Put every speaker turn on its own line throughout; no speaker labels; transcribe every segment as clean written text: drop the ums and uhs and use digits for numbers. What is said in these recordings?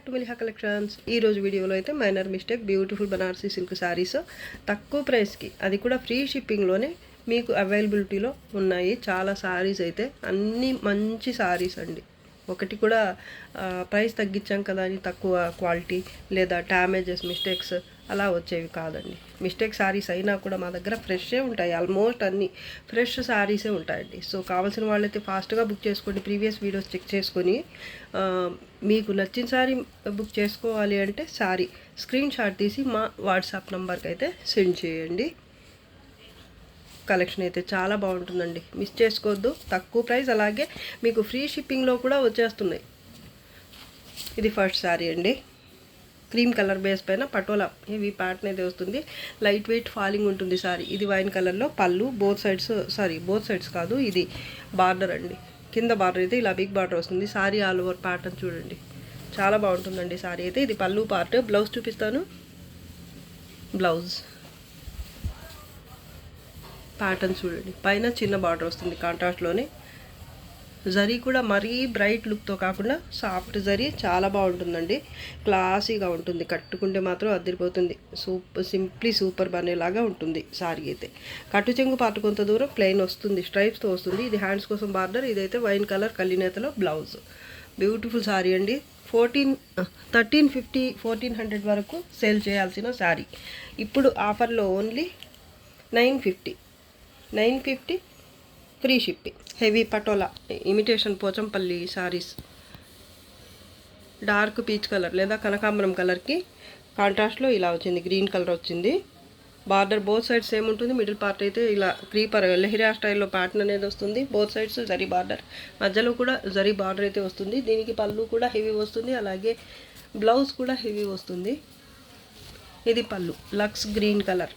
To మిలిహా collections. ఈరోజు వీడియోలో అయితే minor mistake beautiful Banarasi silk saris తక్కువ ప్రైస్కి, అది కూడా ఫ్రీ షిప్పింగ్లోనే మీకు అవైలబిలిటీలో ఉన్నాయి. చాలా శారీస్ అయితే అన్నీ మంచి శారీస్ అండి. ఒకటి కూడా ప్రైస్ తగ్గించాం కదా అని తక్కువ క్వాలిటీ లేదా డ్యామేజెస్ మిస్టేక్స్ అలా వచ్చేవి కాదండి. మిస్టేక్ శారీస్ అయినా కూడా మా దగ్గర ఫ్రెషే ఉంటాయి. ఆల్మోస్ట్ అన్నీ ఫ్రెష్ శారీసే ఉంటాయండి. సో కావాల్సిన వాళ్ళైతే ఫాస్ట్గా బుక్ చేసుకోండి. ప్రీవియస్ వీడియోస్ చెక్ చేసుకొని మీకు నచ్చిన శారీ బుక్ చేసుకోవాలి అంటే శారీ స్క్రీన్ షాట్ తీసి మా వాట్సాప్ నెంబర్కి అయితే సెండ్ చేయండి. కలెక్షన్ అయితే చాలా బాగుంటుందండి, మిస్ చేసుకోవద్దు. తక్కువ ప్రైస్, అలాగే మీకు ఫ్రీ షిప్పింగ్లో కూడా వచ్చేస్తున్నాయి. ఇది ఫస్ట్ శారీ అండి. క్రీమ్ కలర్ బేస్ పైన పటోలా హెవీ ప్యాటర్న్ అయితే వస్తుంది. లైట్ వెయిట్ ఫాలింగ్ ఉంటుంది శారీ. ఇది వైన్ కలర్లో పళ్ళు, బోత్ సైడ్స్ కాదు, ఇది బార్డర్ అండి. కింద బార్డర్ అయితే ఇలా బిగ్ బార్డర్ వస్తుంది. శారీ ఆల్ ఓవర్ ప్యాటర్న్ చూడండి, చాలా బాగుంటుందండి శారీ అయితే. ఇది పళ్ళు పార్ట్. బ్లౌజ్ చూపిస్తాను. బ్లౌజ్ ప్యాటర్న్ చూడండి, పైన చిన్న బార్డర్ వస్తుంది కాంట్రాస్ట్లోనే. జరీ కూడా మరీ బ్రైట్ లుక్తో కాకుండా సాఫ్ట్ జరీ, చాలా బాగుంటుందండి. క్లాసీగా ఉంటుంది, కట్టుకుంటే మాత్రం అదిరిపోతుంది. సింప్లీ సూపర్ బనేలాగా ఉంటుంది సారీ అయితే. కట్టు చెంగు పాటు కొంత దూరం ప్లెయిన్ వస్తుంది, స్ట్రైప్స్తో వస్తుంది. ఇది హ్యాండ్స్ కోసం బార్డర్. ఇదైతే వైన్ కలర్ కలినేతలో బ్లౌజ్. బ్యూటిఫుల్ సారీ అండి. 1350 1400 వరకు సేల్ చేయాల్సిన శారీ ఇప్పుడు ఆఫర్లో only 950 free shipping. Heavy patola imitation Pochampally saris. Dark peach colour లేదా కనకాంబరం కలర్కి కాంట్రాస్ట్లో ఇలా వచ్చింది, గ్రీన్ కలర్ వచ్చింది. బార్డర్ బోత్ సైడ్స్ సేమ్ ఉంటుంది. మిడిల్ పార్ట్ అయితే ఇలా క్రీపర్ లెహరియా స్టైల్లో ప్యాటర్న్ అనేది వస్తుంది. బోత్ సైడ్స్ జరీ బార్డర్, మధ్యలో కూడా జరీ బార్డర్ అయితే వస్తుంది. దీనికి పళ్ళు కూడా హెవీ వస్తుంది, అలాగే బ్లౌజ్ కూడా హెవీ వస్తుంది. ఇది పళ్ళు, లక్స్ గ్రీన్ కలర్.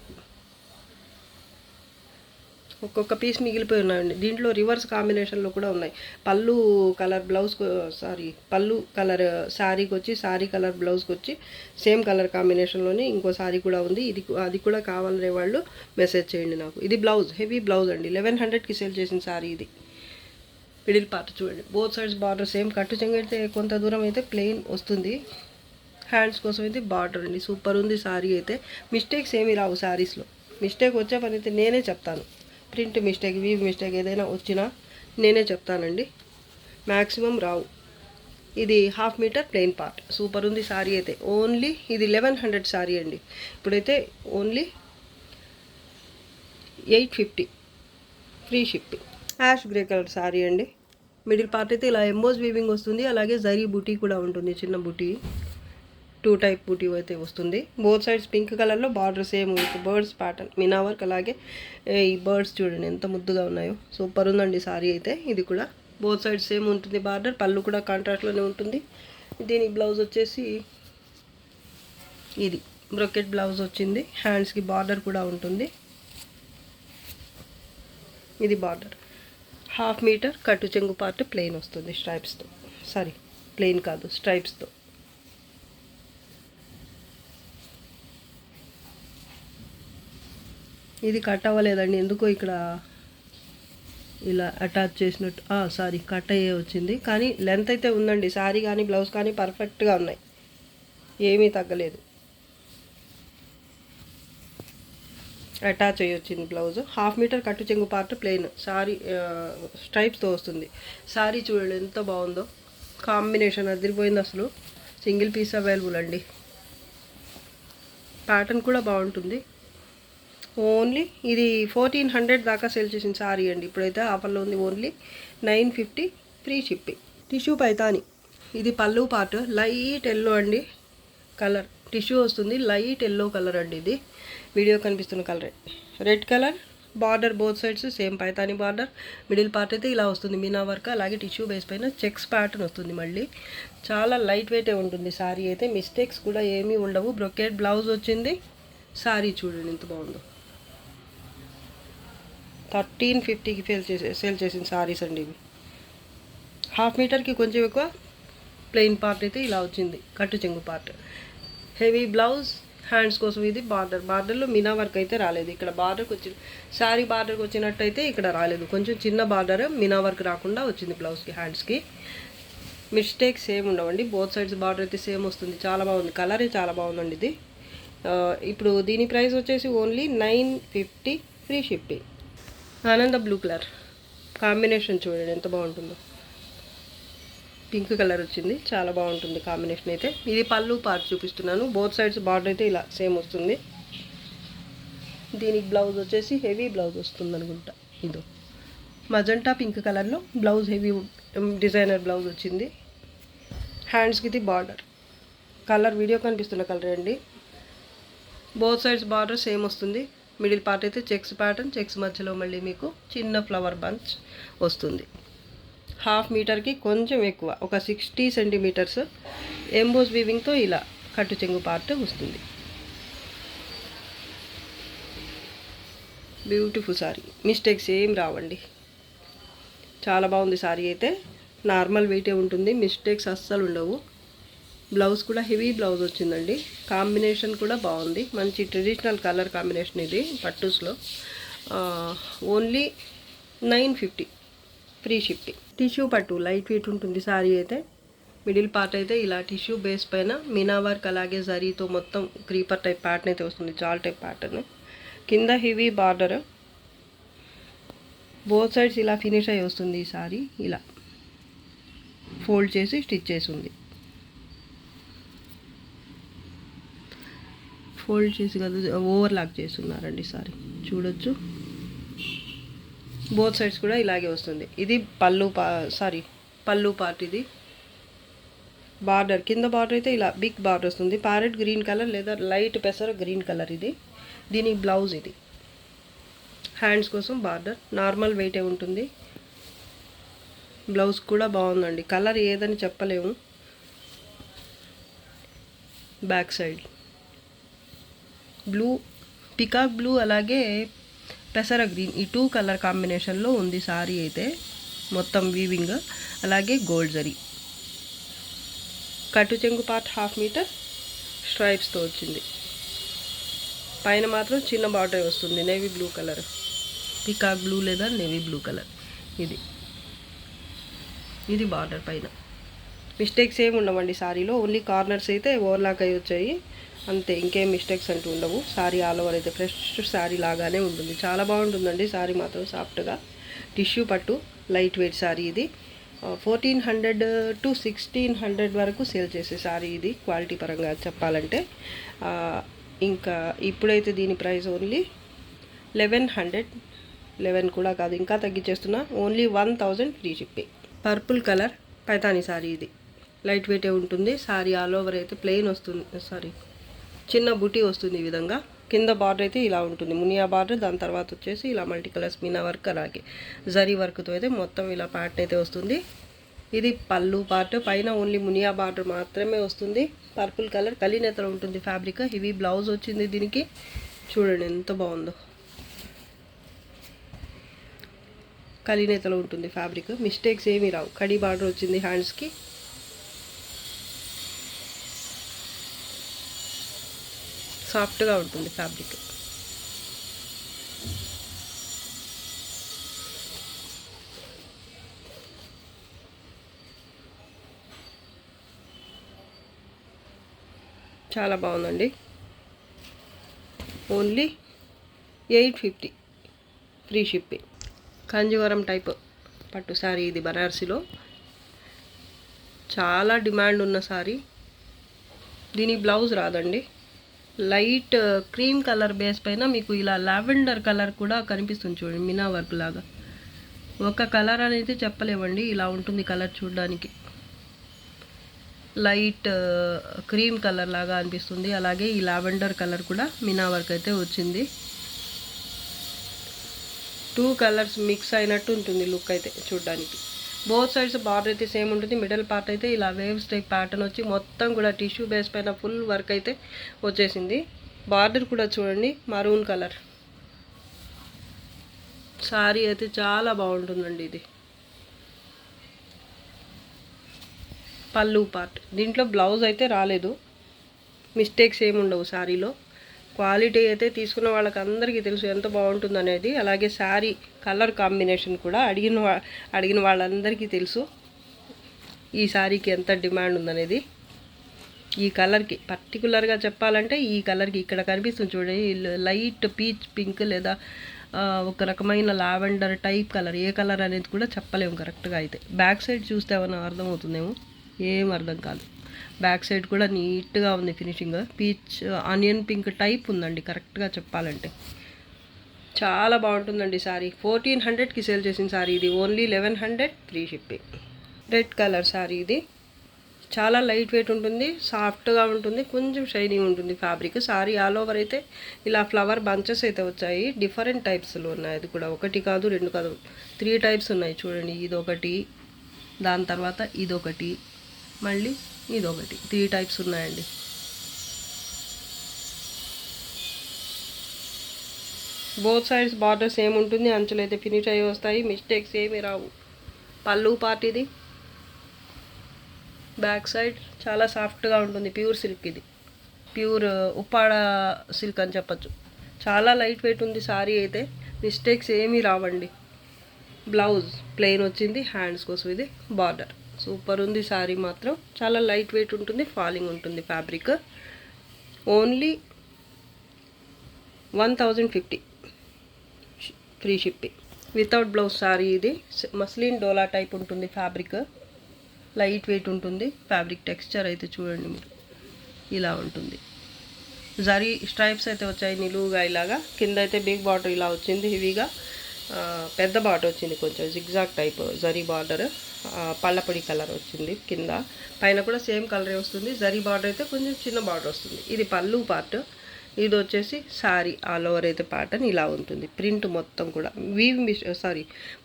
ఒక్కొక్క పీస్ మిగిలిపోయి ఉన్నాయండి. దీంట్లో రివర్స్ కాంబినేషన్లో కూడా ఉన్నాయి. పళ్ళు కలర్ బ్లౌజ్, పళ్ళు కలర్ శారీకి వచ్చి, శారీ కలర్ బ్లౌజ్కి వచ్చి సేమ్ కలర్ కాంబినేషన్లోనే ఇంకో శారీ కూడా ఉంది. అది కూడా కావాలనే వాళ్ళు మెసేజ్ చేయండి నాకు. ఇది బ్లౌజ్, హెవీ బ్లౌజ్ అండి. 1100కి సేల్ చేసిన శారీ ఇది. మిడిల్ పార్ట్ చూడండి, బోత్ సైడ్స్ బార్డర్ సేమ్. కట్టు చెంగు అయితే కొంత దూరం అయితే ప్లెయిన్ వస్తుంది. హ్యాండ్స్ కోసం అయితే బార్డర్ అండి. సూపర్ ఉంది శారీ అయితే. మిస్టేక్స్ ఏమీ రావు శారీస్లో. మిస్టేక్ వచ్చే పని అయితే నేనే చెప్తాను. ప్రింట్ మిస్టేక్, వీవ్ మిస్టేక్ ఏదైనా వచ్చినా నేనే చెప్తానండి, మ్యాక్సిమం రావు. ఇది 1/2 మీటర్ ప్లెయిన్ పార్ట్. సూపర్ ఉంది శారీ అయితే. ఓన్లీ ఇది 1100 శారీ అండి. ఇప్పుడైతే only 850 free shipping. Ash grey colour sari అండి. మిడిల్ పార్ట్ అయితే ఇలా ఎంబోజ్ వీవింగ్ వస్తుంది, అలాగే జరీ బూటీ కూడా ఉంటుంది, చిన్న బూటీ. 2 టైప్ బూటీ అయితే వస్తుంది. బోత్ సైడ్స్ పింక్ కలర్లో border same with birds pattern, Meena work. అలాగే ఈ బర్డ్స్ చూడండి ఎంత ముద్దుగా ఉన్నాయో. సూపర్ ఉందండి సారీ అయితే. ఇది కూడా బోత్ సైడ్స్ సేమ్ ఉంటుంది బార్డర్. పళ్ళు కూడా కాంట్రాస్ట్లోనే ఉంటుంది. దీని బ్లౌజ్ వచ్చేసి ఇది బ్రొకెట్ బ్లౌజ్ వచ్చింది. హ్యాండ్స్కి బార్డర్ కూడా ఉంటుంది. ఇది బార్డర్ 1/2 మీటర్. కట్టు చెంగు పార్ట్ ప్లెయిన్ వస్తుంది స్ట్రైప్స్తో. ప్లెయిన్ కాదు, స్ట్రైప్స్తో. ఇది కట్ అవ్వలేదండి, ఎందుకో ఇక్కడ ఇలా అటాచ్ చేసినట్టు. కట్ అయ్యే వచ్చింది, కానీ లెంత్ అయితే ఉందండి. శారీ కానీ బ్లౌజ్ కానీ పర్ఫెక్ట్గా ఉన్నాయి, ఏమీ తగ్గలేదు. అటాచ్ అయ్యి వచ్చింది బ్లౌజ్. 1/2 మీటర్ కట్టు చెంగు పార్ట్ ప్లెయిన్. శారీ స్ట్రైప్స్తో వస్తుంది. శారీ చూడండి ఎంత బాగుందో, కాంబినేషన్ అదిరిపోయింది అసలు. సింగిల్ పీస్ అవైలబుల్ అండి. ప్యాటర్న్ కూడా బాగుంటుంది. ఓన్లీ ఇది 1400 దాకా సేల్ చేసిన శారీ అండి. ఇప్పుడైతే ఆఫర్లో ఉంది. Only 950 free shipping. Tissue Paithani. ఇది పళ్ళు పార్ట్. లైట్ ఎల్లో అండి కలర్. టిష్యూ వస్తుంది, లైట్ ఎల్లో కలర్ అండి. ఇది వీడియో కనిపిస్తున్న colour. Red colour border, both sides same Paithani border. Middle part అయితే ఇలా వస్తుంది, మీనా వర్క్. అలాగే టిష్యూ బేస్ పైన చెక్స్ ప్యాటర్న్ వస్తుంది. మళ్ళీ చాలా లైట్ వెయిటే ఉంటుంది శారీ అయితే. మిస్టేక్స్ కూడా ఏమీ ఉండవు. బ్రొకెట్ బ్లౌజ్ వచ్చింది. శారీ చూడండి ఎంత బాగుందో. 1350కి సేల్ చేసిన శారీస్ అండి ఇవి. 1/2 మీటర్కి కొంచెం ఎక్కువ. ప్లెయిన్ పార్ట్ అయితే ఇలా వచ్చింది, కట్టు చెంగు పార్ట్. హెవీ బ్లౌజ్, హ్యాండ్స్ కోసం ఇది బార్డర్లో మీనా వర్క్ అయితే రాలేదు. ఇక్కడ బార్డర్కి వచ్చి శారీ బార్డర్కి వచ్చినట్టయితే ఇక్కడ రాలేదు. కొంచెం చిన్న బార్డర్, మీనా వర్క్ రాకుండా వచ్చింది బ్లౌజ్కి, హ్యాండ్స్కి. మిస్టేక్స్ సేమ్ ఉండవండి. బోత్ సైడ్స్ బార్డర్ అయితే సేమ్ వస్తుంది. చాలా బాగుంది, కలరే చాలా బాగుందండి ఇది. ఇప్పుడు దీని ప్రైస్ వచ్చేసి ఓన్లీ 950 ఫ్రీ షిప్పింగ్. ఆనంద బ్లూ కలర్ కాంబినేషన్ చూడండి ఎంత బాగుంటుందో. పింక్ కలర్ వచ్చింది, చాలా బాగుంటుంది కాంబినేషన్ అయితే. ఇది పళ్ళు పార్ట్ చూపిస్తున్నాను. బోత్ సైడ్స్ బార్డర్ అయితే ఇలా సేమ్ వస్తుంది. దీనికి బ్లౌజ్ వచ్చేసి హెవీ బ్లౌజ్ వస్తుంది అనుకుంటా. ఇదో మజంటా పింక్ కలర్లో బ్లౌజ్ హెవీ డిజైనర్ బ్లౌజ్ వచ్చింది. హ్యాండ్స్కి ఇది బార్డర్ కలర్, వీడియో కనిపిస్తున్న కలర్ అండి. బోత్ సైడ్స్ బార్డర్ సేమ్ వస్తుంది. మిడిల్ పార్ట్ అయితే చెక్స్ ప్యాటర్న్, చెక్స్ మధ్యలో మళ్ళీ మీకు చిన్న ఫ్లవర్ బంచ్ వస్తుంది. 1/2 మీటర్కి కొంచెం ఎక్కువ, ఒక 60 సెంటీమీటర్స్ ఎంబోస్ వీవింగ్తో ఇలా కట్టు చెంగు పార్ట్ వస్తుంది. బ్యూటిఫుల్ సారీ, మిస్టేక్స్ ఏం రావండి. చాలా బాగుంది సారీ అయితే. నార్మల్ వెయిటే ఉంటుంది, మిస్టేక్స్ అస్సలు ఉండవు. బ్లౌజ్ కూడా హెవీ బ్లౌజ్ వచ్చిందండి. కాంబినేషన్ కూడా బాగుంది, మంచి ట్రెడిషనల్ కలర్ కాంబినేషన్ ఇది పట్టూస్లో. Only 950 free shipping. టిష్యూ పట్టు లైట్ వెయిట్ ఉంటుంది సారీ అయితే. మిడిల్ పార్ట్ అయితే ఇలా టిష్యూ బేస్ పైన మీనా వర్క్, అలాగే జరీతో మొత్తం క్రీపర్ టైప్ ప్యాటర్న్ అయితే వస్తుంది, జాల్ టైప్ ప్యాటర్న్. కింద హెవీ బార్డర్, బోత్ సైడ్స్ ఇలా ఫినిష్ అయ్యి వస్తుంది. ఈ సారీ ఇలా ఫోల్డ్ చేసి స్టిచ్ చేసి ఉంది. ఫోల్డ్ చేసి కదా ఓవర్లాక్ చేస్తున్నారండి సారీ, చూడొచ్చు. బోత్ సైడ్స్ కూడా ఇలాగే వస్తుంది. ఇది పళ్ళు పార్ట్. ఇది బార్డర్, కింద బార్డర్ అయితే ఇలా బిగ్ బార్డర్ వస్తుంది. ప్యారెట్ గ్రీన్ కలర్ లేదా లైట్ పెసర గ్రీన్ కలర్ ఇది. దీని బ్లౌజ్ ఇది. హ్యాండ్స్ కోసం బార్డర్, నార్మల్ వెయిటే ఉంటుంది. బ్లౌజ్ కూడా బాగుందండి, కలర్ ఏదని చెప్పలేము. Back side blue, peacock blue, అలాగే పెసర గ్రీన్, ఈ 2 కలర్ కాంబినేషన్లో ఉంది సారీ అయితే. మొత్తం వీవింగ్, అలాగే గోల్డ్ జరీ. కట్టు చెంగు పార్ట్ 1/2 మీటర్ స్ట్రైప్స్తో వచ్చింది. పైన మాత్రం చిన్న బార్డర్ వస్తుంది, navy blue colour, peacock blue లేదా నేవీ బ్లూ కలర్. ఇది బార్డర్ పైన. మిస్టేక్స్ ఏమి ఉండవండి సారీలో, ఓన్లీ కార్నర్స్ అయితే ఓవర్లాక్ అయ్యి వచ్చాయి అంతే, ఇంకేం మిస్టేక్స్ అంటూ ఉండవు. సారీ ఆల్ ఓవర్ అయితే ఫ్రెష్ సారీ లాగానే ఉంటుంది. చాలా బాగుంటుందండి సారీ మాత్రం, సాఫ్ట్గా. టిష్యూ పట్టు లైట్ వెయిట్ సారీ ఇది. 1400 to 1600 వరకు సేల్ చేసే సారీ ఇది, క్వాలిటీ పరంగా చెప్పాలంటే. ఇంకా ఇప్పుడైతే దీని ప్రైస్ ఓన్లీ 1100 కూడా కాదు, ఇంకా తగ్గించేస్తున్నా. Only 1000 free shipping. Purple colour Paithani sari ఇది. లైట్ వెయిటే ఉంటుంది సారీ. ఆల్ ఓవర్ అయితే ప్లెయిన్ వస్తుంది, చిన్న బుటీ వస్తుంది ఈ విధంగా. కింద బార్డర్ అయితే ఇలా ఉంటుంది, మునియా బార్డర్. దాని తర్వాత వచ్చేసి ఇలా మల్టీ కలర్స్ మీనా వర్క్, అలాగే జరీ వర్క్తో అయితే మొత్తం ఇలా ప్యాటర్న్ అయితే వస్తుంది. ఇది పళ్ళు పార్ట్. పైన ఓన్లీ మునియా బార్డర్ మాత్రమే వస్తుంది. పర్పుల్ కలర్ కలినేతలో ఉంటుంది ఫ్యాబ్రిక్. హెవీ బ్లౌజ్ వచ్చింది దీనికి. చూడండి ఎంత బాగుందో, కలినేతలో ఉంటుంది ఫ్యాబ్రిక్. మిస్టేక్స్ ఏమీ రావు. కడి బార్డర్ వచ్చింది హ్యాండ్స్కి. సాఫ్ట్గా ఉంటుంది ఫ్యాబ్రిక్. చాలా బాగుందండి. Only 850 free shipping. Kanjeevaram type పట్టు శారీ ఇది, బనారసిలో చాలా డిమాండ్ ఉన్న శారీ. దీని బ్లౌజ్ రాదండి. లైట్ క్రీమ్ కలర్ బేస్ పైన మీకు ఇలా లావెండర్ కలర్ కూడా కనిపిస్తుంది చూడండి, మీనా వర్క్ లాగా. ఒక కలర్ అనేది చెప్పలేమండి, ఇలా ఉంటుంది కలర్ చూడడానికి. లైట్ క్రీమ్ కలర్ లాగా అనిపిస్తుంది. అలాగే ఈ లావెండర్ కలర్ కూడా మీనా వర్క్ అయితే వచ్చింది. 2 కలర్స్ మిక్స్ అయినట్టు ఉంటుంది లుక్ అయితే చూడడానికి. బోత్ సైడ్స్ బార్డర్ అయితే సేమ్ ఉంటుంది. మిడిల్ పార్ట్ అయితే ఇలా వేవ్స్ టైప్ ప్యాటర్న్ వచ్చి మొత్తం కూడా టిష్యూ బేస్ పైన ఫుల్ వర్క్ అయితే వచ్చేసింది. బార్డర్ కూడా చూడండి మరూన్ కలర్. సారీ అయితే చాలా బాగుంటుందండి ఇది. పళ్ళు పార్ట్. దీంట్లో బ్లౌజ్ అయితే రాలేదు. మిస్టేక్స్ ఏమి ఉండవు సారీలో. క్వాలిటీ అయితే తీసుకున్న వాళ్ళకి అందరికీ తెలుసు ఎంత బాగుంటుంది అనేది. అలాగే శారీ కలర్ కాంబినేషన్ కూడా అడిగిన వాళ్ళందరికీ తెలుసు. ఈ శారీకి ఎంత డిమాండ్ ఉందనేది. ఈ కలర్కి పర్టికులర్గా చెప్పాలంటే ఈ కలర్కి ఇక్కడ కనిపిస్తుంది చూడండి, లైట్ పీచ్ పింక్ లేదా ఒక రకమైన లావెండర్ టైప్ కలర్. ఏ కలర్ అనేది కూడా చెప్పలేము కరెక్ట్గా అయితే. బ్యాక్ సైడ్ చూస్తే ఏమైనా అర్థమవుతుందేమో, ఏం అర్థం కాదు. బ్యాక్ సైడ్ కూడా నీట్గా ఉంది finishing. Peach onion pink type ఉందండి కరెక్ట్గా చెప్పాలంటే. చాలా బాగుంటుందండి సారీ. 1400కి సేల్ చేసిన సారీ ఇది. Only 1100 free shipping. Red colour sorry ఇది. చాలా లైట్ వెయిట్ ఉంటుంది, సాఫ్ట్గా ఉంటుంది, కొంచెం షైనింగ్ ఉంటుంది ఫ్యాబ్రిక్. సారీ ఆల్ ఓవర్ అయితే ఇలా ఫ్లవర్ బంచెస్ అయితే వచ్చాయి. డిఫరెంట్ టైప్స్లో ఉన్నాయి. అది కూడా ఒకటి కాదు, రెండు కాదు, 3 టైప్స్ ఉన్నాయి చూడండి. ఇదొకటి, దాని తర్వాత ఇదొకటి, మళ్ళీ ఇదొకటి, 3 టైప్స్ ఉన్నాయండి. బోత్ సైడ్స్ బార్డర్ సేమ్ ఉంటుంది. అంచులు అయితే ఫినిష్ అయ్యి వస్తాయి, మిస్టేక్స్ ఏమి రావు. పళ్ళు పార్ట్ ఇది. బ్యాక్ సైడ్ చాలా సాఫ్ట్గా ఉంటుంది. ప్యూర్ సిల్క్ ఇది. ప్యూర్ ఉప్పాడ సిల్క్ అని చెప్పచ్చు. చాలా లైట్ వెయిట్ ఉంది సారీ అయితే, మిస్టేక్స్ ఏమీ రావండి. బ్లౌజ్ ప్లెయిన్ వచ్చింది, హ్యాండ్స్ కోసం ఇది బార్డర్. సూపర్ ఉంది సారీ మాత్రం. చాలా లైట్ వెయిట్ ఉంటుంది, ఫాలింగ్ ఉంటుంది fabric. Only 1050 free shipping. Without blouse sorry ఇది. మస్లిన్ డోలా టైప్ ఉంటుంది ఫ్యాబ్రిక్. లైట్ వెయిట్ ఉంటుంది ఫ్యాబ్రిక్. టెక్స్చర్ అయితే చూడండి మీరు, ఇలా ఉంటుంది. జరీ స్ట్రైప్స్ అయితే వచ్చాయి నిలువుగా ఇలాగా. కింద అయితే బిగ్ బార్డర్ ఇలా వచ్చింది హెవీగా. పెద్ద బార్డర్ వచ్చింది, కొంచెం జిగ్జాగ్ టైప్ జరీ బార్డర్. పళ్ళపొడి కలర్ వచ్చింది కింద. పైన కూడా సేమ్ కలరే వస్తుంది. జరీ బార్డర్ అయితే కొంచెం చిన్న బార్డర్ వస్తుంది. ఇది పళ్ళు పార్ట్. ఇది వచ్చేసి సారీ ఆల్ ఓవర్ అయితే ప్యాటర్న్ ఇలా ఉంటుంది. ప్రింట్ మొత్తం కూడా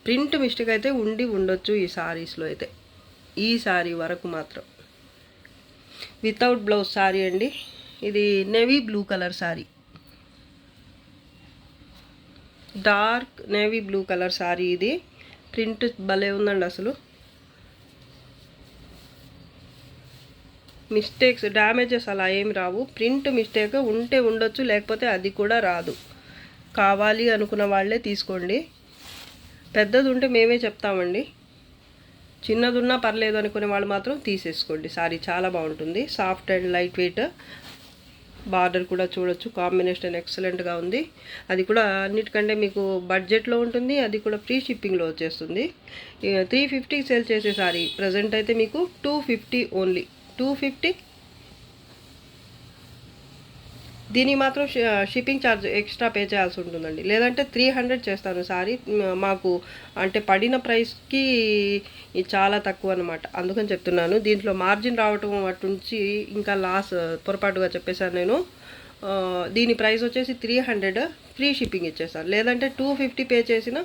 ప్రింట్ మిస్టేక్ అయితే ఉండొచ్చు ఈ సారీస్లో అయితే. ఈ సారీ వరకు మాత్రం వితౌట్ బ్లౌజ్ సారీ అండి. ఇది navy blue colour sorry, dark navy blue colour sorry ఇది. ప్రింట్ భలే ఉందండి అసలు. మిస్టేక్స్, డ్యామేజెస్ అలా ఏమి రావు. ప్రింట్ మిస్టేక్ ఉంటే ఉండొచ్చు, లేకపోతే అది కూడా రాదు. కావాలి అనుకున్న వాళ్ళే తీసుకోండి. పెద్దది ఉంటే మేమే చెప్తామండి, చిన్నది ఉన్నా పర్లేదు అనుకునే వాళ్ళు మాత్రం తీసేసుకోండి. సారీ చాలా బాగుంటుంది, soft and light weight. Border కూడా చూడొచ్చు, కాంబినేషన్ ఎక్సలెంట్గా ఉంది. అది కూడా అన్నిటికంటే మీకు బడ్జెట్లో ఉంటుంది. అది కూడా ఫ్రీ షిప్పింగ్లో వచ్చేస్తుంది. 350కి సేల్ చేసే సారీ ప్రజెంట్ అయితే మీకు 250 ఓన్లీ. 250. దీనికి మాత్రం షిప్పింగ్ ఛార్జ్ ఎక్స్ట్రా పే చేయాల్సి ఉంటుందండి. లేదంటే 300 చేస్తాను సారీ. మాకు అంటే పడిన ప్రైస్కి చాలా తక్కువ అనమాట, అందుకని చెప్తున్నాను. దీంట్లో మార్జిన్ రావటం అటుంచి ఇంకా లాస్ పొరపాటుగా చెప్పేశాను నేను. దీని ప్రైస్ వచ్చేసి 300 ఫ్రీ షిప్పింగ్ ఇచ్చేస్తాను. లేదంటే 250 పే చేసిన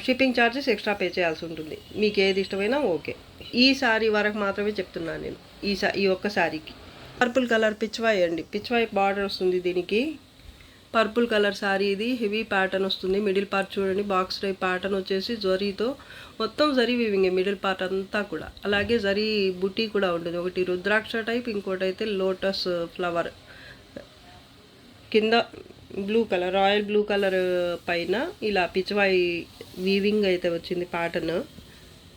షిప్పింగ్ ఛార్జెస్ ఎక్స్ట్రా పే చేయాల్సి ఉంటుంది. మీకు ఏది ఇష్టమైనా ఓకే. ఈ సారీ వరకు మాత్రమే చెప్తున్నాను నేను. ఈ ఒక్క సారీకి పర్పుల్ కలర్ పిచ్వాయ్ అండి. పిచ్వాయ్ బార్డర్ వస్తుంది దీనికి. పర్పుల్ కలర్ సారీ ఇది. హెవీ ప్యాటర్న్ వస్తుంది. మిడిల్ పార్ట్ చూడండి, బాక్స్ టైప్ ప్యాటర్న్ వచ్చేసి జరీతో మొత్తం జరీ వీవింగ్ మిడిల్ పార్ట్ అంతా కూడా. అలాగే జరీ బుటీ కూడా ఉంటుంది. ఒకటి రుద్రాక్ష టైప్, ఇంకోటి అయితే లోటస్ ఫ్లవర్. కింద blue colour, royal blue colour పైన ఇలా పిచ్వాయ్ వీవింగ్ అయితే వచ్చింది ప్యాటర్న్.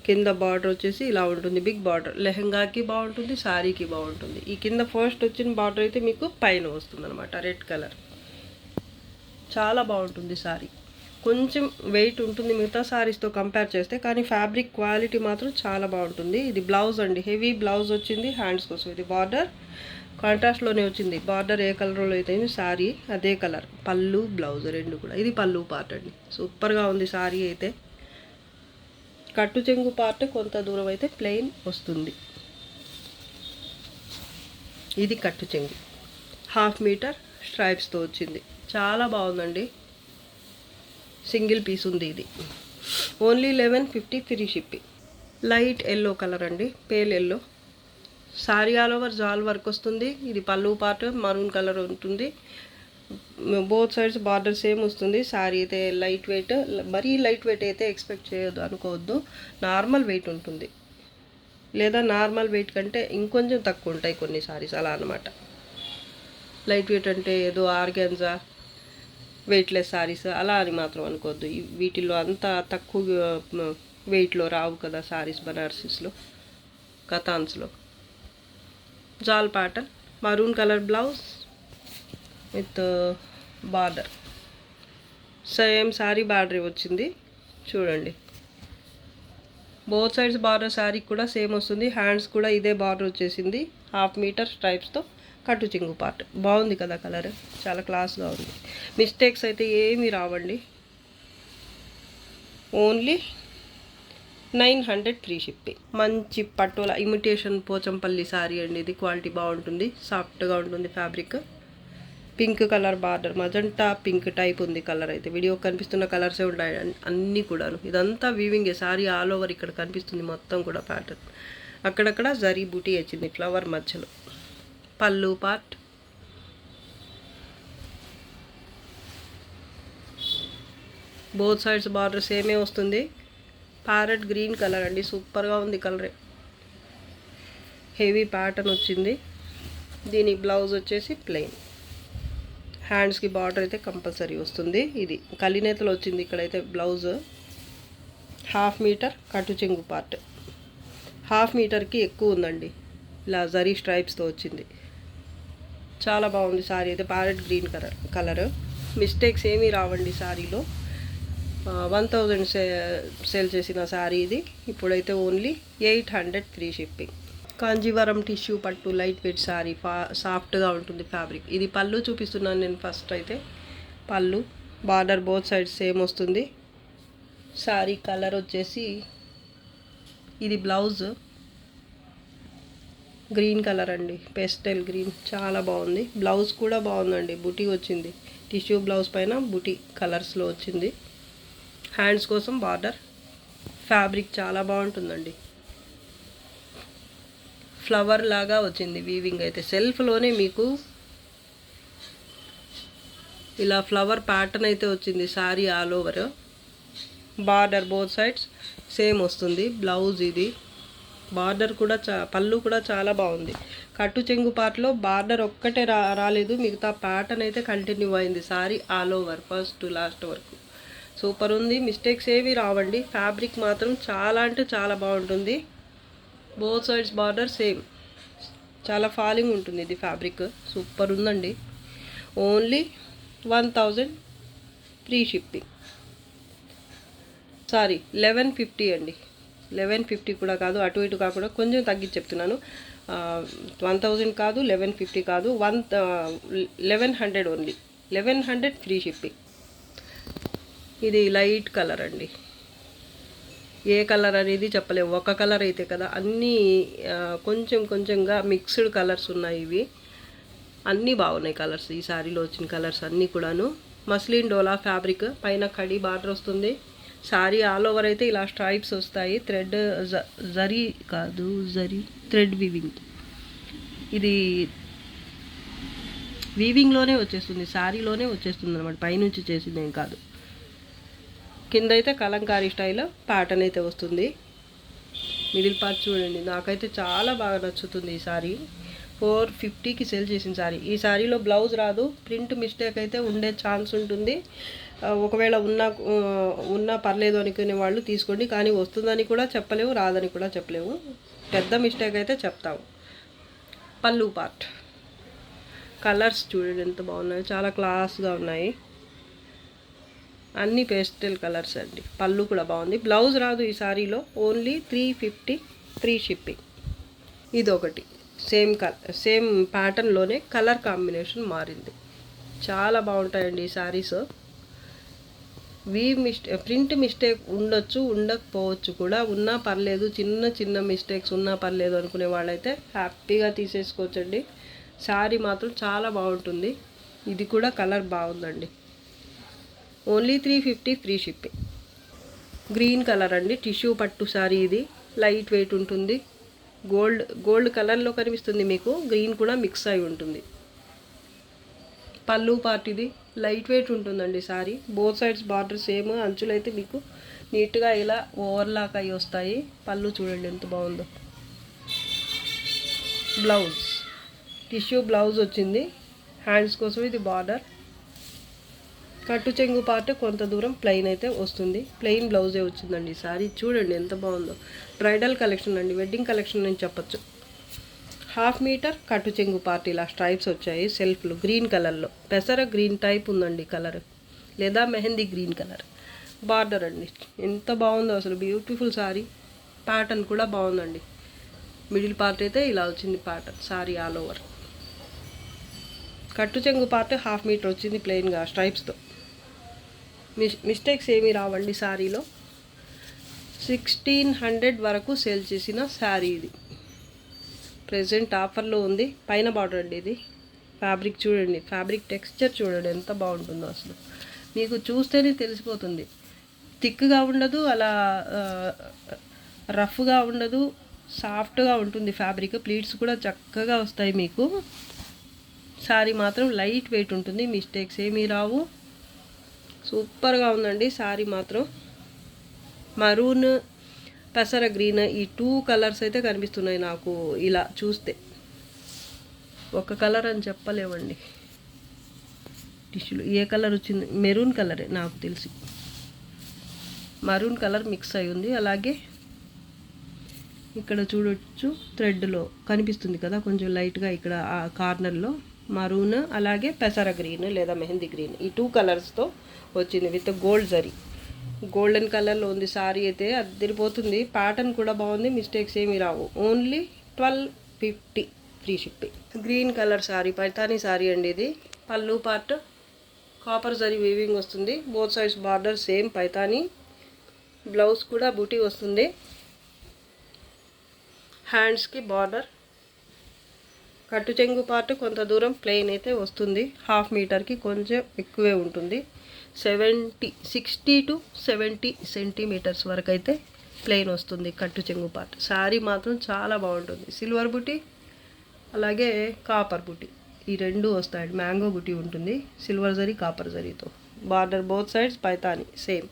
కింద బార్డర్ వచ్చేసి ఇలా ఉంటుంది, బిగ్ బార్డర్. లెహంగాకి బాగుంటుంది, శారీకి బాగుంటుంది. ఈ కింద ఫస్ట్ వచ్చిన బార్డర్ అయితే మీకు పైన వస్తుంది అనమాట, రెడ్ కలర్. చాలా బాగుంటుంది శారీ. కొంచెం వెయిట్ ఉంటుంది మిగతా శారీస్తో కంపేర్ చేస్తే, కానీ ఫ్యాబ్రిక్ క్వాలిటీ మాత్రం చాలా బాగుంటుంది. ఇది బ్లౌజ్ అండి, హెవీ బ్లౌజ్ వచ్చింది. హ్యాండ్స్ కోసం ఇది బార్డర్ కాంట్రాస్ట్లోనే వచ్చింది. బార్డర్ ఏ కలర్లో అయితే శారీ అదే కలర్. పళ్ళు బ్లౌజ్ రెండు కూడా. ఇది పళ్ళు పార్ట్ అండి. సూపర్గా ఉంది శారీ అయితే. కట్టు చెంగు పార్ట్ కొంత దూరం అయితే ప్లెయిన్ వస్తుంది. ఇది కట్టు చెంగు 1/2 మీటర్ స్ట్రైప్స్తో వచ్చింది. చాలా బాగుందండి. సింగిల్ పీస్ ఉంది ఇది. Only 1150 free shipping. Light yellow colour అండి, pale yellow. Sari all over jaal work వస్తుంది. ఇది పళ్ళు పార్ట్ మరూన్ కలర్ ఉంటుంది. బోత్ సైడ్స్ బార్డర్ సేమ్ వస్తుంది. సారీ అయితే లైట్ వెయిట్, మరీ లైట్ వెయిట్ అయితే ఎక్స్పెక్ట్ చేయొద్దు, అనుకోవద్దు. నార్మల్ వెయిట్ ఉంటుంది, లేదా నార్మల్ వెయిట్ కంటే ఇంకొంచెం తక్కువ ఉంటాయి కొన్ని సారీస్, అలా అనమాట. లైట్ వెయిట్ అంటే ఏదో ఆర్గాన్జా వెయిట్లెస్ సారీస్ అలా అని మాత్రం అనుకోవద్దు. వీటిల్లో అంత తక్కువ వెయిట్లో రావు కదా సారీస్ బనారసీస్లో. కథాన్స్లో jaal pattern, maroon colour blouse with border. Same sari border వచ్చింది చూడండి. బోత్ సైడ్స్ బార్డర్ శారీ కూడా సేమ్ వస్తుంది. హ్యాండ్స్ కూడా ఇదే బార్డర్ వచ్చేసింది. 1/2 మీటర్ స్ట్రైప్స్తో కట్టు చెంగు పార్ట్. బాగుంది కదా కలర్, చాలా క్లాస్గా ఉంది. మిస్టేక్స్ అయితే ఏమీ రావండి. Only 900 free shipping. మంచి పట్టుల ఇమిటేషన్ పోచంపల్లి శారీ అండి ఇది. క్వాలిటీ బాగుంటుంది, సాఫ్ట్గా ఉంటుంది fabric. Pink colour border, magenta pink type ఉంది కలర్. అయితే వీడియో కనిపిస్తున్న కలర్సే ఉంటాయి అన్నీ కూడాను. ఇదంతా వీవింగ్ శారీ ఆల్ ఓవర్ ఇక్కడ కనిపిస్తుంది మొత్తం కూడా ప్యాటర్న్. అక్కడక్కడ జరీ బూటీ వచ్చింది ఫ్లవర్ మధ్యలో. పళ్ళు పార్ట్, బోత్ సైడ్స్ బార్డర్ సేమే వస్తుంది. ప్యారెట్ గ్రీన్ కలర్ అండి, సూపర్గా ఉంది కలరే. హెవీ ప్యాటర్న్ వచ్చింది. దీని బ్లౌజ్ వచ్చేసి ప్లెయిన్. హ్యాండ్స్కి బార్డర్ అయితే కంపల్సరీ వస్తుంది. ఇది కలినేతలు వచ్చింది ఇక్కడైతే బ్లౌజ్. 1/2 మీటర్ కట్టు చెంగు పార్ట్. 1/2 మీటర్కి ఎక్కువ ఉందండి. ఇలా జరీ స్ట్రైప్స్తో వచ్చింది. చాలా బాగుంది శారీ అయితే. Parrot green colour. మిస్టేక్స్ ఏమీ రావండి శారీలో. 1000 సేల్ చేసిన శారీ ఇది. ఇప్పుడైతే only 800 free shipping. Kanjeevaram tissue పట్టు లైట్ వెయిట్ శారీ, సాఫ్ట్గా ఉంటుంది ఫ్యాబ్రిక్. ఇది పళ్ళు చూపిస్తున్నాను నేను ఫస్ట్. అయితే పళ్ళు బార్డర్ బోత్ సైడ్ సేమ్ వస్తుంది. శారీ కలర్ వచ్చేసి ఇది బ్లౌజ్ గ్రీన్ కలర్ అండి, పేస్టల్ గ్రీన్. చాలా బాగుంది. బ్లౌజ్ కూడా బాగుందండి, బుటీ వచ్చింది. టిష్యూ బ్లౌజ్ పైన బుటీ కలర్స్లో వచ్చింది. హ్యాండ్స్ కోసం బార్డర్. ఫ్యాబ్రిక్ చాలా బాగుంటుందండి. ఫ్లవర్ లాగా వచ్చింది వీవింగ్ అయితే. సెల్ఫ్లోనే మీకు ఇలా ఫ్లవర్ ప్యాటర్న్ అయితే వచ్చింది sari all over. Border both sides same వస్తుంది. బ్లౌజ్ ఇది. బార్డర్ కూడా పళ్ళు కూడా చాలా బాగుంది. కట్టు చెంగు పార్ట్లో బార్డర్ ఒక్కటే రాలేదు, మిగతా ప్యాటర్న్ అయితే కంటిన్యూ అయింది sari all over first to last వరకు. సూపర్ ఉంది. మిస్టేక్స్ ఏవి రావండి. ఫ్యాబ్రిక్ మాత్రం చాలా అంటే చాలా బాగుంటుంది. Both sides border same. చాలా ఫాలింగ్ ఉంటుంది ఇది ఫ్యాబ్రిక్. సూపర్ ఉందండి. Only 1000 free shipping. సారీ 1150 అండి. 1150 కూడా కాదు, అటు ఇటు కాకుండా కొంచెం తగ్గించి చెప్తున్నాను. 1000 కాదు, 1150 కాదు, 1100 ఓన్లీ. 1100 free shipping. ఇది లైట్ కలర్ అండి. ఏ కలర్ అనేది చెప్పలేము, ఒక కలర్ అయితే కదా. అన్నీ కొంచెం కొంచెంగా మిక్స్డ్ కలర్స్ ఉన్నాయి. ఇవి అన్నీ బాగున్నాయి కలర్స్. ఈ శారీలో వచ్చిన కలర్స్ అన్నీ కూడాను. మస్లిన్ డోలా ఫ్యాబ్రిక్, పైన కడి బార్డర్ వస్తుంది. శారీ ఆల్ ఓవర్ అయితే ఇలా స్ట్రైప్స్ వస్తాయి. థ్రెడ్ జరీ కాదు, థ్రెడ్ వీవింగ్. ఇది వీవింగ్లోనే వచ్చేస్తుంది, శారీలోనే వచ్చేస్తుంది అనమాట, పైనుంచి చేసింది ఏం కాదు. కింద అయితే కలంకారీ స్టైల్ ప్యాటర్న్ అయితే వస్తుంది. మిడిల్ పార్ట్ చూడండి, నాకైతే చాలా బాగా నచ్చుతుంది ఈ సారీ. 450కి సేల్ చేసిన సారీ. ఈ సారీలో బ్లౌజ్ రాదు, ప్రింట్ మిస్టేక్ అయితే ఉండే ఛాన్స్ ఉంటుంది. ఒకవేళ ఉన్నా పర్లేదు అనుకునే వాళ్ళు తీసుకోండి, కానీ వస్తుందని కూడా చెప్పలేము, రాదని కూడా చెప్పలేము. పెద్ద మిస్టేక్ అయితే చెప్తాము. పళ్ళు పార్ట్ కలర్స్ చూడండి ఎంత బాగున్నాయి, చాలా క్లాస్గా ఉన్నాయి. అన్ని పేస్టల్ కలర్స్ అండి. పళ్ళు కూడా బాగుంది. బ్లౌజ్ రాదు ఈ సారీలో. Only 350 free shipping. ఇదొకటి సేమ్ ప్యాటర్న్లోనే కలర్ కాంబినేషన్ మారింది. చాలా బాగుంటాయండి ఈ శారీస్. ప్రింట్ మిస్టేక్ ఉండొచ్చు, ఉండకపోవచ్చు కూడా. ఉన్నా పర్లేదు, చిన్న మిస్టేక్స్ ఉన్నా పర్లేదు అనుకునే వాళ్ళైతే హ్యాపీగా తీసేసుకోవచ్చండి. శారీ మాత్రం చాలా బాగుంటుంది. ఇది కూడా కలర్ బాగుందండి. Only 350 free shipping. Green colour అండి, టిష్యూ పట్టు శారీ. ఇది లైట్ వెయిట్ ఉంటుంది. గోల్డ్ కలర్లో కనిపిస్తుంది మీకు, గ్రీన్ కూడా మిక్స్ అయి ఉంటుంది. పళ్ళు పార్ట్ ఇది లైట్ వెయిట్ ఉంటుందండి sari. Both sides border same. అంచులైతే మీకు నీట్గా ఇలా ఓవర్లాక్ అయి వస్తాయి. పళ్ళు చూడండి ఎంత బాగుందో. బ్లౌజ్ టిష్యూ బ్లౌజ్ వచ్చింది. హ్యాండ్స్ కోసం ఇది బార్డర్. కట్టు చెంగు పార్ట్ కొంత దూరం ప్లెయిన్ అయితే వస్తుంది. ప్లెయిన్ బ్లౌజే వచ్చిందండి ఈ సారీ. చూడండి ఎంత బాగుందో. బ్రైడల్ కలెక్షన్ అండి, వెడ్డింగ్ కలెక్షన్ అని చెప్పొచ్చు. 1/2 మీటర్ కట్టు చెంగు పార్ట్ ఇలా స్ట్రైప్స్ వచ్చాయి. సెల్ఫ్లు గ్రీన్ కలర్లో, పెసర గ్రీన్ టైప్ ఉందండి కలర్, లేదా మెహందీ గ్రీన్ కలర్. బార్డర్ అండి ఎంత బాగుందో అసలు, బ్యూటిఫుల్ సారీ. ప్యాటర్న్ కూడా బాగుందండి. మిడిల్ పార్ట్ అయితే ఇలా వచ్చింది ప్యాటర్న్. Sorry all over. కట్టు చెంగు పార్ట్ 1/2 మీటర్ వచ్చింది ప్లెయిన్గా స్ట్రైప్స్తో. మిస్టేక్స్ ఏమీ రావండి శారీలో. 1600 వరకు సేల్ చేసిన శారీ ఇది. ప్రెజెంట్ ఆఫర్లో ఉంది. పైన బార్డర్ అండి ఇది. ఫ్యాబ్రిక్ చూడండి, ఫ్యాబ్రిక్ టెక్స్చర్ చూడండి ఎంత బాగుంటుందో అసలు. మీకు చూస్తేనే తెలిసిపోతుంది. థిక్గా ఉండదు, అలా రఫ్గా ఉండదు, సాఫ్ట్గా ఉంటుంది ఫ్యాబ్రిక్. ప్లీట్స్ కూడా చక్కగా వస్తాయి మీకు. శారీ మాత్రం లైట్ వెయిట్ ఉంటుంది, మిస్టేక్స్ ఏమీ రావు. సూపర్గా ఉందండి శారీ మాత్రం. మరూన్, పెసర గ్రీన్, ఈ 2 కలర్స్ అయితే కనిపిస్తున్నాయి నాకు ఇలా చూస్తే. ఒక కలర్ అని చెప్పలేమండి. టిష్యూలో ఏ కలర్ వచ్చింది? మెరూన్ కలరే నాకు తెలిసి. మరూన్ కలర్ మిక్స్ అయి ఉంది. అలాగే ఇక్కడ చూడొచ్చు, థ్రెడ్లో కనిపిస్తుంది కదా కొంచెం లైట్గా ఇక్కడ ఆ కార్నర్లో మరూన్, అలాగే పెసర గ్రీన్ లేదా మెహందీ గ్రీన్, ఈ 2 కలర్స్తో వచ్చింది విత్ గోల్డ్ జరీ. గోల్డెన్ కలర్లో ఉంది సారీ అయితే, అదిరిపోతుంది. ప్యాటర్న్ కూడా బాగుంది, మిస్టేక్స్ ఏమీ రావు. Only 1250 free shipping. Green colour sari, Paithani sari అండి ఇది. పళ్ళు పార్ట్ కాపర్ జరీ వీవింగ్ వస్తుంది. Both sides border same Paithani. Blouse కూడా బూటీ వస్తుంది. హ్యాండ్స్కి బార్డర్. కట్టు చెంగు పార్ట్ కొంత దూరం ప్లెయిన్ అయితే వస్తుంది. 1/2 మీటర్కి కొంచెం ఎక్కువే ఉంటుంది. 60 to 70 సెంటీమీటర్స్ వరకు అయితే ప్లెయిన్ వస్తుంది కట్టు చెంగు పార్ట్. శారీ మాత్రం చాలా బాగుంటుంది. సిల్వర్ బుటీ అలాగే కాపర్ బుటీ, ఈ 2 వస్తాయండి. మ్యాంగో బుటీ ఉంటుంది సిల్వర్ జరీ కాపర్ జరీతో. Border both sides Paithani same.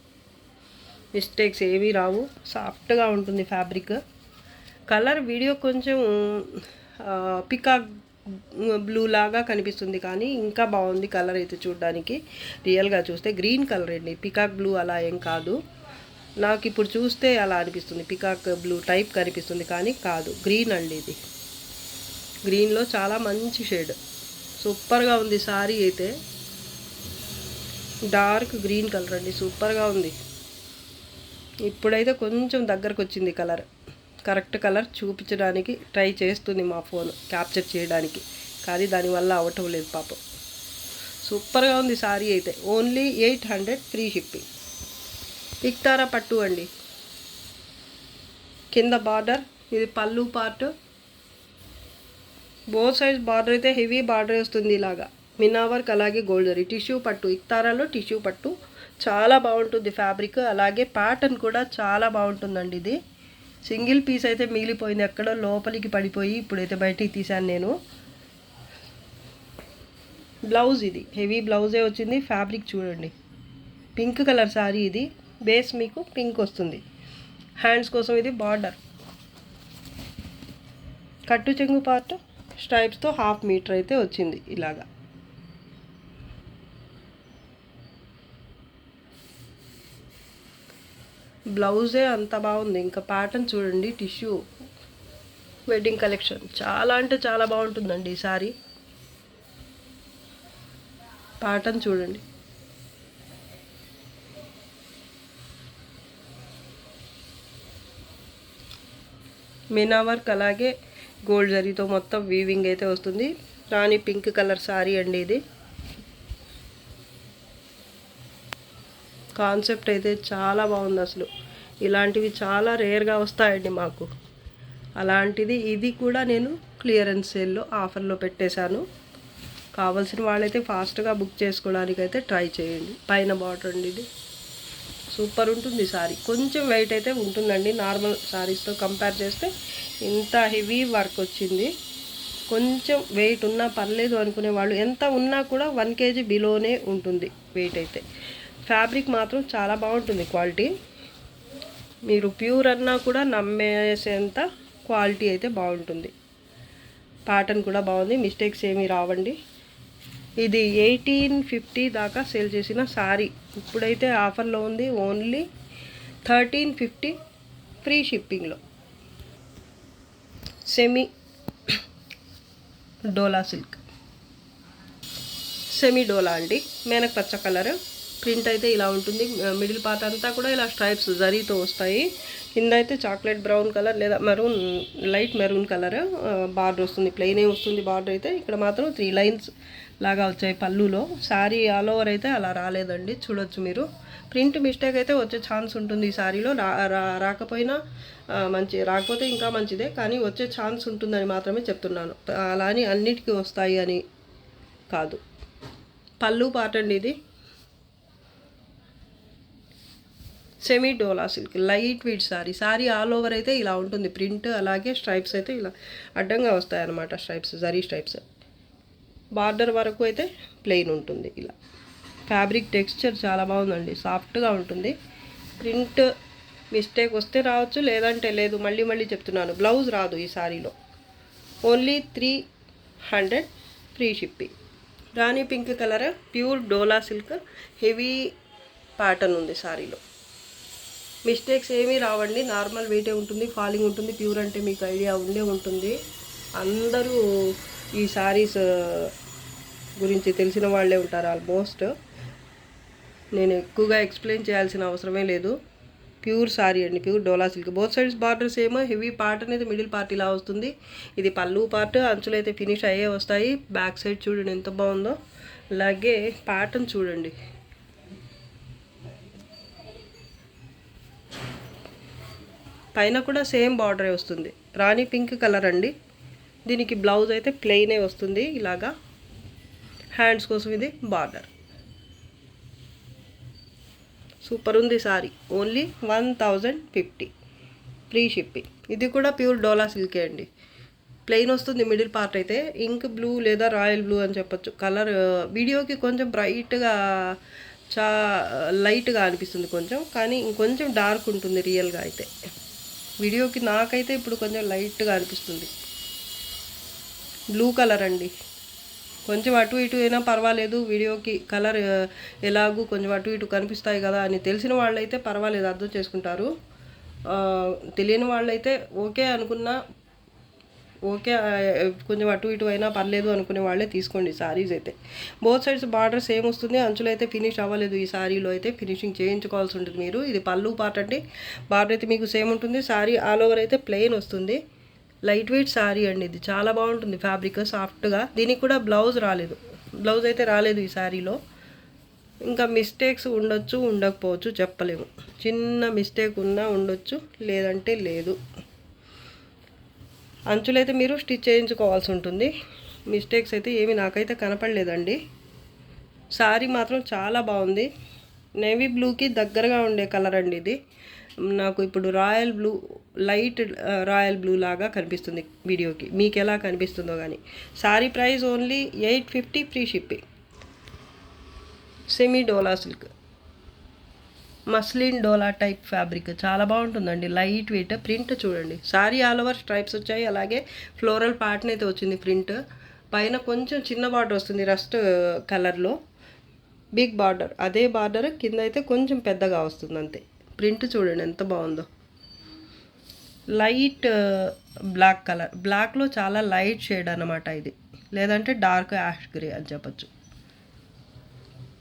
Mistakes ఏమీ రావు, సాఫ్ట్గా ఉంటుంది ఫ్యాబ్రిక్. కలర్ వీడియో కొంచెం పికాక్ బ్లూ లాగా కనిపిస్తుంది, కానీ ఇంకా బాగుంది కలర్ అయితే చూడడానికి. రియల్గా చూస్తే గ్రీన్ కలర్ అండి, పికాక్ బ్లూ అలా ఏం కాదు. నాకు ఇప్పుడు చూస్తే అలా అనిపిస్తుంది, పికాక్ బ్లూ టైప్ కనిపిస్తుంది, కానీ కాదు, గ్రీన్ అండి ఇది. గ్రీన్లో చాలా మంచి షేడ్, సూపర్గా ఉంది సారీ అయితే. డార్క్ గ్రీన్ కలర్ అండి, సూపర్గా ఉంది. ఇప్పుడైతే కొంచెం దగ్గరకు వచ్చింది కలర్. కరెక్ట్ కలర్ చూపించడానికి ట్రై చేస్తుంది మా ఫోన్ క్యాప్చర్ చేయడానికి, కానీ దానివల్ల అవటం లేదు పాపం. సూపర్గా ఉంది సారీ అయితే. Only 800 free shipping. ఇక్తారా పట్టు అండి. కింద బార్డర్, ఇది పళ్ళు పార్ట్. బోత్ సైజ్ బార్డర్ అయితే హెవీ బార్డర్ వస్తుంది ఇలాగా. మినా వర్క్ అలాగే గోల్డ్ జరీ. టిష్యూ పట్టు, ఇక్తారాలో టిష్యూ పట్టు చాలా బాగుంటుంది ఫ్యాబ్రిక్. అలాగే ప్యాటర్న్ కూడా చాలా బాగుంటుందండి ఇది. సింగిల్ పీస్ అయితే మిగిలిపోయింది, ఎక్కడో లోపలికి పడిపోయి ఇప్పుడైతే బయటికి తీసాను నేను. బ్లౌజ్ ఇది హెవీ బ్లౌజే వచ్చింది. ఫ్యాబ్రిక్ చూడండి, పింక్ కలర్ సారీ ఇది. బేస్ మీకు పింక్ వస్తుంది. హ్యాండ్స్ కోసం ఇది బార్డర్. కట్టు చెంగు పార్ట్ స్ట్రైప్స్తో 1/2 మీటర్ అయితే వచ్చింది ఇలాగా. బ్లౌజే అంత బాగుంది. ఇంకా ప్యాటర్న్ చూడండి, టిష్యూ వెడ్డింగ్ కలెక్షన్ చాలా అంటే చాలా బాగుంటుందండి ఈ సారీ. ప్యాటర్న్ చూడండి, మీనా వర్క్ అలాగే గోల్డ్ జరీతో మొత్తం వీవింగ్ అయితే వస్తుంది. రాణి పింక్ కలర్ సారీ అండి ఇది. కాన్సెప్ట్ అయితే చాలా బాగుంది అసలు. ఇలాంటివి చాలా రేర్గా వస్తాయండి మాకు. అలాంటిది ఇది కూడా నేను క్లియరెన్స్ సేల్లో ఆఫర్లో పెట్టేశాను. కావాల్సిన వాళ్ళైతే ఫాస్ట్గా బుక్ చేసుకోవడానికి అయితే ట్రై చేయండి. పైన బార్డర్ అండి ఇది. సూపర్ ఉంటుంది సారీ. కొంచెం వెయిట్ అయితే ఉంటుందండి నార్మల్ సారీస్తో కంపేర్ చేస్తే. ఇంత హెవీ వర్క్ వచ్చింది. కొంచెం వెయిట్ ఉన్నా పర్లేదు అనుకునే వాళ్ళు, ఎంత ఉన్నా కూడా 1 kg బిలోనే ఉంటుంది వెయిట్ అయితే. ఫ్యాబ్రిక్ మాత్రం చాలా బాగుంటుంది క్వాలిటీ. మీరు ప్యూర్ అన్నా కూడా నమ్మేసేంత క్వాలిటీ అయితే బాగుంటుంది. ప్యాటర్న్ కూడా బాగుంది, మిస్టేక్స్ ఏమీ రావండి. ఇది 1850 దాకా సేల్ చేసిన సారీ ఇప్పుడైతే ఆఫర్లో ఉంది. ఓన్లీ 1350 ఫ్రీ షిప్పింగ్లో. Semi Dola silk, semi Dola అండి, మేనక్ పచ్చ కలర్. ప్రింట్ అయితే ఇలా ఉంటుంది. మిడిల్ పార్ట్ అంతా కూడా ఇలా స్ట్రైప్స్ జరీతో వస్తాయి. కింద అయితే చాక్లెట్ బ్రౌన్ కలర్ లేదా maroon, light maroon colour border వస్తుంది. ప్లెయినే వస్తుంది బార్డర్ అయితే. ఇక్కడ మాత్రం 3 లైన్స్ లాగా వచ్చాయి పళ్ళులో. శారీ ఆల్ ఓవర్ అయితే అలా రాలేదండి, చూడొచ్చు మీరు. ప్రింట్ మిస్టేక్ అయితే వచ్చే ఛాన్స్ ఉంటుంది ఈ శారీలో. రాకపోయినా రాకపోతే ఇంకా మంచిదే, కానీ వచ్చే ఛాన్స్ ఉంటుందని మాత్రమే చెప్తున్నాను. అలా అని అన్నిటికీ వస్తాయి అని కాదు. పళ్ళు పార్ట్ అండి ఇది. Semi Dola silk, light weight sari all over అయితే ఇలా ఉంటుంది ప్రింట్. అలాగే స్ట్రైప్స్ అయితే ఇలా అడ్డంగా వస్తాయి అన్నమాట, స్ట్రైప్స్, జరీ స్ట్రైప్స్. బార్డర్ వరకు అయితే ప్లెయిన్ ఉంటుంది ఇలా. ఫ్యాబ్రిక్ టెక్స్చర్ చాలా బాగుందండి, సాఫ్ట్గా ఉంటుంది. ప్రింట్ మిస్టేక్ వస్తే రావచ్చు, లేదంటే లేదు. మళ్ళీ చెప్తున్నాను, బ్లౌజ్ రాదు ఈ శారీలో. Only 300 free shipping. Rani pink colour, pure Dola silk, heavy pattern ఉంది శారీలో. మిస్టేక్స్ ఏమీ రావండి, నార్మల్ వెయిటే ఉంటుంది, ఫాలింగ్ ఉంటుంది. ప్యూర్ అంటే మీకు ఐడియా ఉండే ఉంటుంది. అందరూ ఈ శారీస్ గురించి తెలిసిన వాళ్ళే ఉంటారు ఆల్మోస్ట్. నేను ఎక్కువగా ఎక్స్ప్లెయిన్ చేయాల్సిన అవసరమే లేదు. ప్యూర్ శారీ అండి, pure Dola silk. Both sides borders ఏమో హెవీ పార్ట్ అనేది మిడిల్ పార్ట్ ఇలా వస్తుంది. ఇది పళ్ళు పార్ట్, అంచులు అయితే ఫినిష్ అయ్యే వస్తాయి. బ్యాక్ సైడ్ చూడండి ఎంత బాగుందో. అలాగే ప్యాటర్న్ చూడండి, పైన కూడా సేమ్ బార్డరే వస్తుంది. రాణి పింక్ కలర్ అండి. దీనికి బ్లౌజ్ అయితే ప్లెయినే వస్తుంది ఇలాగా. హ్యాండ్స్ కోసం ఇది బార్డర్. సూపర్ ఉంది సారీ. Only 1050 free shipping. ఇది కూడా ప్యూర్ డోలా సిల్కే అండి. ప్లెయిన్ వస్తుంది మిడిల్ పార్ట్ అయితే. ఇంక్ బ్లూ లేదా రాయల్ బ్లూ అని చెప్పొచ్చు. కలర్ వీడియోకి కొంచెం బ్రైట్గా లైట్గా అనిపిస్తుంది కొంచెం, కానీ ఇంకొంచెం డార్క్ ఉంటుంది రియల్గా అయితే. వీడియోకి నాకైతే ఇప్పుడు కొంచెం లైట్గా అనిపిస్తుంది. బ్లూ కలర్ అండి, కొంచెం అటు ఇటు అయినా పర్వాలేదు. వీడియోకి కలర్ ఎలాగూ కొంచెం అటు ఇటు కనిపిస్తాయి కదా అని తెలిసిన వాళ్ళైతే పర్వాలేదు, అర్థం చేసుకుంటారు. తెలియని వాళ్ళైతే ఓకే అనుకున్నా, ఓకే కొంచెం అటు ఇటు అయినా పర్లేదు అనుకునే వాళ్ళే తీసుకోండి శారీస్ అయితే. బోత్ సైడ్స్ బార్డర్ సేమ్ వస్తుంది. అంచులు అయితే ఫినిష్ అవ్వలేదు ఈ శారీలో అయితే, ఫినిషింగ్ చేయించుకోవాల్సి ఉంటుంది మీరు. ఇది పళ్ళు పార్ట్ అండి. బార్డర్ అయితే మీకు సేమ్ ఉంటుంది. శారీ ఆల్ ఓవర్ అయితే ప్లెయిన్ వస్తుంది. లైట్ వెయిట్ శారీ అండి ఇది, చాలా బాగుంటుంది. ఫ్యాబ్రిక్ సాఫ్ట్గా. దీనికి కూడా బ్లౌజ్ రాలేదు, బ్లౌజ్ అయితే రాలేదు ఈ శారీలో. ఇంకా మిస్టేక్స్ ఉండొచ్చు, ఉండకపోవచ్చు, చెప్పలేము. చిన్న మిస్టేక్ ఉన్నా ఉండొచ్చు, లేదంటే లేదు. అంచులైతే మీరు స్టిచ్ చేయించుకోవాల్సి ఉంటుంది. మిస్టేక్స్ అయితే ఏమి నాకైతే కనపడలేదండి. శారీ మాత్రం చాలా బాగుంది. నేవీ బ్లూకి దగ్గరగా ఉండే కలర్ అండి ఇది. నాకు ఇప్పుడు royal blue, light royal blue లాగా కనిపిస్తుంది వీడియోకి. మీకు ఎలా కనిపిస్తుందో కానీ. Sari price only 850 free shipping. Semi Dola silk, muslin Dola type fabric, చాలా బాగుంటుందండి. Light weight. ప్రింట్ చూడండి, శారీ ఆల్ ఓవర్ స్ట్రైప్స్ వచ్చాయి. అలాగే ఫ్లోరల్ ప్యాటర్న్ అయితే వచ్చింది ప్రింట్. పైన కొంచెం చిన్న బార్డర్ వస్తుంది రస్ట్ కలర్లో, బిగ్ బార్డర్. అదే బార్డర్ కింద అయితే కొంచెం పెద్దగా వస్తుంది అంతే. ప్రింట్ చూడండి ఎంత బాగుందో. లైట్ బ్లాక్ కలర్, బ్లాక్లో చాలా లైట్ షేడ్ అన్నమాట ఇది, లేదంటే డార్క్ యాష్ గ్రే అని చెప్పచ్చు.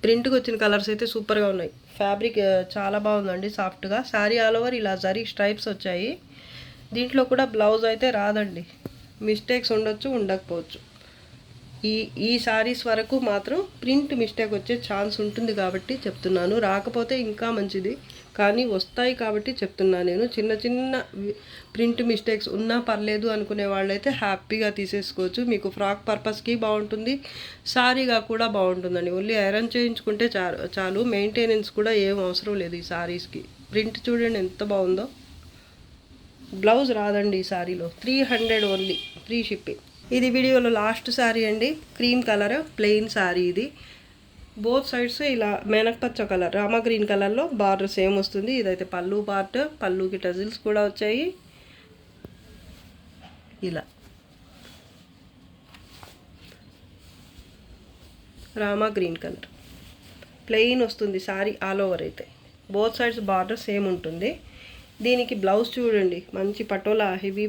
ప్రింట్కి వచ్చిన కలర్స్ అయితే సూపర్గా ఉన్నాయి. ఫ్యాబ్రిక్ చాలా బాగుందండి, సాఫ్ట్గా. శారీ ఆల్ ఓవర్ ఇలా జరీ స్ట్రైప్స్ వచ్చాయి. దీంట్లో కూడా బ్లౌజ్ అయితే రాదండి, మిస్టేక్స్ ఉండొచ్చు, ఉండకపోవచ్చు. ఈ శారీస్ వరకు మాత్రం ప్రింట్ మిస్టేక్ వచ్చే ఛాన్స్ ఉంటుంది కాబట్టి చెప్తున్నాను. రాకపోతే ఇంకా మంచిది, కానీ వస్తాయి కాబట్టి చెప్తున్నాను నేను. చిన్న ప్రింట్ మిస్టేక్స్ ఉన్నా పర్లేదు అనుకునే వాళ్ళైతే హ్యాపీగా తీసేసుకోవచ్చు. మీకు ఫ్రాక్ పర్పస్కి బాగుంటుంది, శారీగా కూడా బాగుంటుందండి. ఓన్లీ ఐరన్ చేయించుకుంటే చాలు. మెయింటెనెన్స్ కూడా ఏం అవసరం లేదు ఈ శారీస్కి. ప్రింట్ చూడండి ఎంత బాగుందో. బ్లౌజ్ రాదండి ఈ శారీలో. 300 ఓన్లీ ఫ్రీ షిప్పింగ్. ఇది వీడియోలో లాస్ట్ శారీ అండి. క్రీమ్ కలర్ ప్లెయిన్ శారీ ఇది. బోత్ సైడ్స్ ఇలా మేనక్పచ్చ కలర్, రామా గ్రీన్ కలర్లో బార్డర్ సేమ్ వస్తుంది. ఇదైతే పళ్ళు పార్ట్. పళ్ళుకి టజిల్స్ కూడా వచ్చాయి ఇలా. రామా గ్రీన్ కలర్ ప్లెయిన్ వస్తుంది సారీ ఆల్ ఓవర్ అయితే. బోత్ సైడ్స్ బార్డర్ సేమ్ ఉంటుంది. దీనికి బ్లౌజ్ చూడండి, మంచి పటోలా హెవీ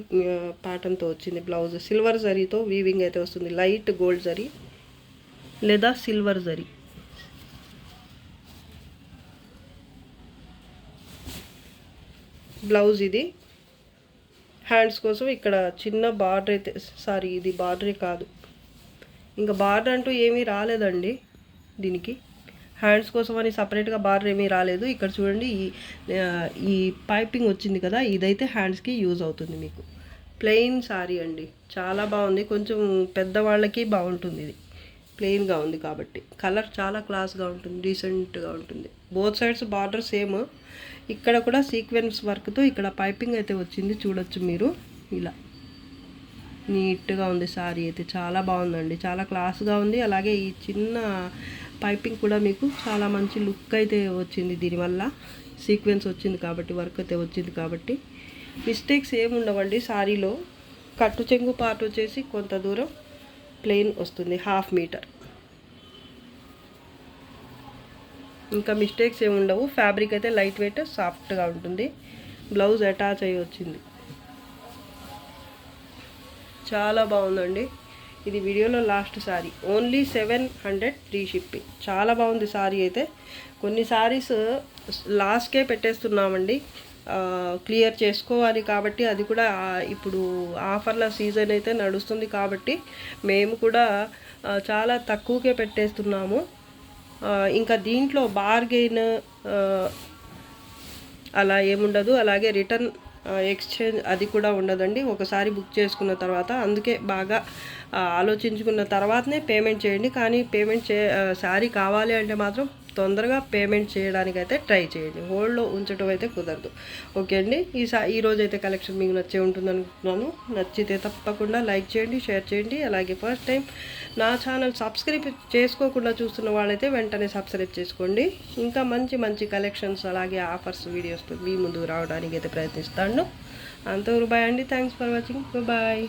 ప్యాటర్న్తో వచ్చింది బ్లౌజ్. సిల్వర్ జరీతో వీవింగ్ అయితే వస్తుంది, లైట్ గోల్డ్ జరీ లేదా సిల్వర్ జరీ. బ్లౌజ్ ఇది. హ్యాండ్స్ కోసం ఇక్కడ చిన్న బార్డర్ అయితే, సారీ ఇది బార్డరే కాదు, ఇంకా బార్డర్ అంటూ ఏమీ రాలేదండి దీనికి. హ్యాండ్స్ కోసం అని సపరేట్గా బార్డర్ ఏమీ రాలేదు. ఇక్కడ చూడండి ఈ పైపింగ్ వచ్చింది కదా, ఇదైతే హ్యాండ్స్కి యూజ్ అవుతుంది మీకు. ప్లెయిన్ సారీ అండి, చాలా బాగుంది. కొంచెం పెద్దవాళ్ళకి బాగుంటుంది ఇది, ప్లెయిన్గా ఉంది కాబట్టి. కలర్ చాలా క్లాస్గా ఉంటుంది, డీసెంట్గా ఉంటుంది. Both sides border same. ఇక్కడ కూడా సీక్వెన్స్ వర్క్తో ఇక్కడ పైపింగ్ అయితే వచ్చింది, చూడొచ్చు మీరు. ఇలా నీట్గా ఉంది సారీ అయితే, చాలా బాగుందండి, చాలా క్లాస్గా ఉంది. అలాగే ఈ చిన్న పైపింగ్ కూడా మీకు చాలా మంచి లుక్ అయితే వచ్చింది దీనివల్ల. సీక్వెన్స్ వచ్చింది కాబట్టి, వర్క్ అయితే వచ్చింది కాబట్టి మిస్టేక్స్ ఏమి ఉండవండి సారీలో. కట్టు చెంగు పార్ట్ వచ్చేసి కొంత దూరం ప్లెయిన్ వస్తుంది, 1/2 మీటర్. ఇంకా మిస్టేక్స్ ఏమి ఉండవు. ఫ్యాబ్రిక్ అయితే లైట్ వెయిట్ సాఫ్ట్గా ఉంటుంది. బ్లౌజ్ అటాచ్ అయ్యి వచ్చింది, చాలా బాగుందండి. ఇది వీడియోలో last sorry, only 700 free shipping. చాలా బాగుంది సారీ అయితే. కొన్ని సారీస్ లాస్ట్కే పెట్టేస్తున్నామండి, క్లియర్ చేసుకోవాలి కాబట్టి. అది కూడా ఇప్పుడు ఆఫర్ల సీజన్ అయితే నడుస్తుంది కాబట్టి మేము కూడా చాలా తక్కువకే పెట్టేస్తున్నాము. ఇంకా దీంట్లో బార్గెయిన్ అలా ఏముండదు. అలాగే రిటర్న్ ఎక్స్చేంజ్ అది కూడా ఉండదండి ఒకసారి బుక్ చేసుకున్న తర్వాత. అందుకే బాగా ఆలోచించుకున్న తర్వాతనే పేమెంట్ చేయండి. కానీ శారీ కావాలి అంటే మాత్రం తొందరగా పేమెంట్ చేయడానికైతే ట్రై చేయండి, హోల్డ్లో ఉంచడం అయితే కుదరదు. ఓకే అండి, ఈరోజు అయితే కలెక్షన్ మీకు నచ్చే ఉంటుంది అనుకుంటున్నాను. నచ్చితే తప్పకుండా లైక్ చేయండి, షేర్ చేయండి. అలాగే ఫస్ట్ టైం నా ఛానల్ సబ్స్క్రైబ్ చేసుకోకుండా చూస్తున్న వాళ్ళైతే వెంటనే సబ్స్క్రైబ్ చేసుకోండి. ఇంకా మంచి మంచి కలెక్షన్స్ అలాగే ఆఫర్స్ వీడియోస్తో మీ ముందుకు రావడానికి అయితే ప్రయత్నిస్తాను. అంతవరకు బాయ్ అండి, థ్యాంక్స్ ఫర్ వాచింగ్, బాయ్.